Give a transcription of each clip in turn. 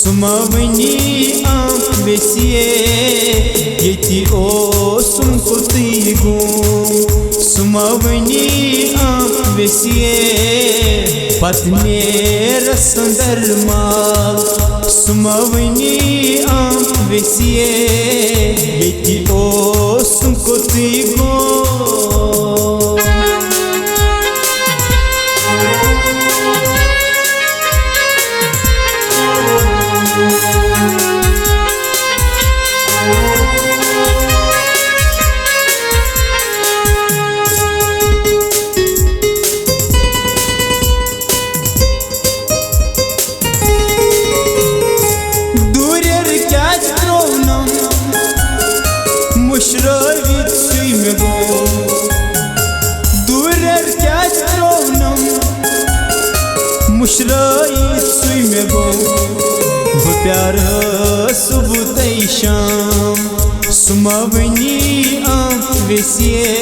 सुमवनी वेसिए यति ओसुम कुतई गुम सुमवनी वेसिए पत्नेर संदरमाल सुमवनी वेसिए यति ओसुम कुतई गुम मुशरवित सुई में गो दूर क्या त्रोनम मुशरवित सुई में गो वो प्यार सुबह शाम सुमवनी वेसिए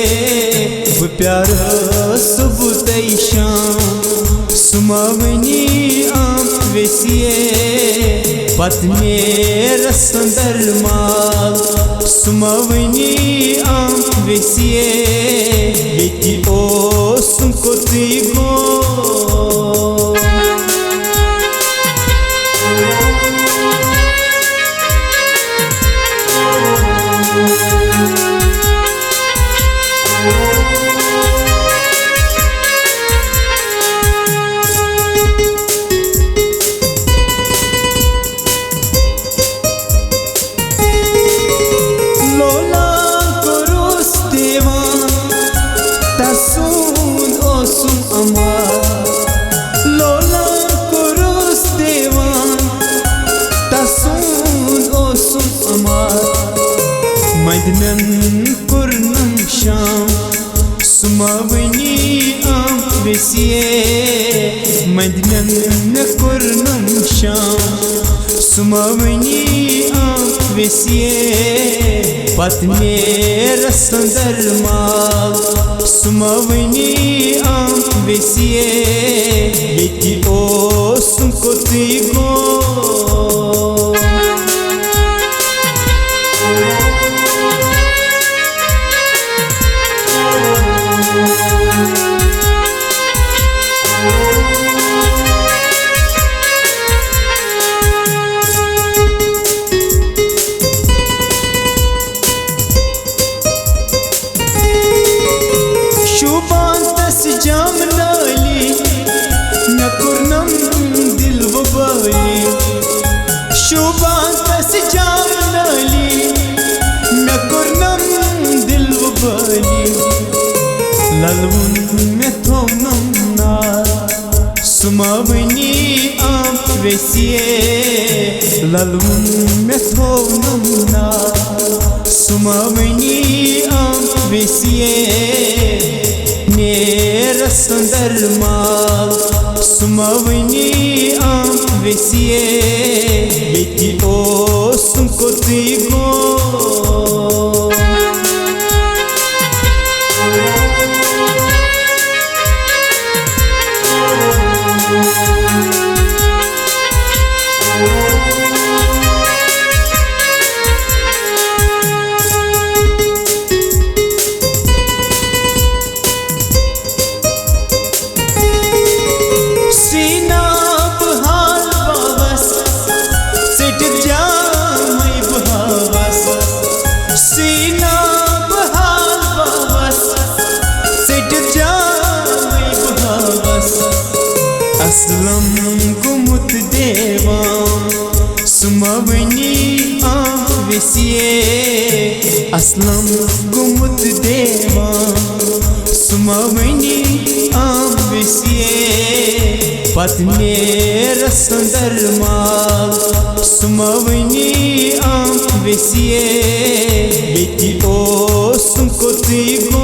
वो प्यार सुबह शाम सुमवनी वेसिए पत्नेर संदरमाल सुमवनी वेसिए यति ओसुम कुतई गुम लोला कुरुस देवान तसून ओसुम अमार मदनन कुर्नम शाम सुमवनी वेसिए मदनन कुर्नम शाम सुमवनी वेसिए पत्नेर संदरमाल सुमवनी वेसिए यति ओसुम कुतई गुम जाम नाली न कुर्नम दिल वबाली शुबांतस जाम नाली न कुर्नम दिल वबाली ललवन में थोनम नाल सुमवनी वेसिए ललवन में थोनम नाल सुमवनी वेसिए नेर संदरमाल सुमवनी वेसिए यति ओसुम कुतई गुम असलम गुमुत देवा सुमवनी वेसिए असलम गुमुत देवा सुमवनी वेसिए पत्नेर संदरमाल सुमवनी वेसिए यति ओसुम कुतई गुम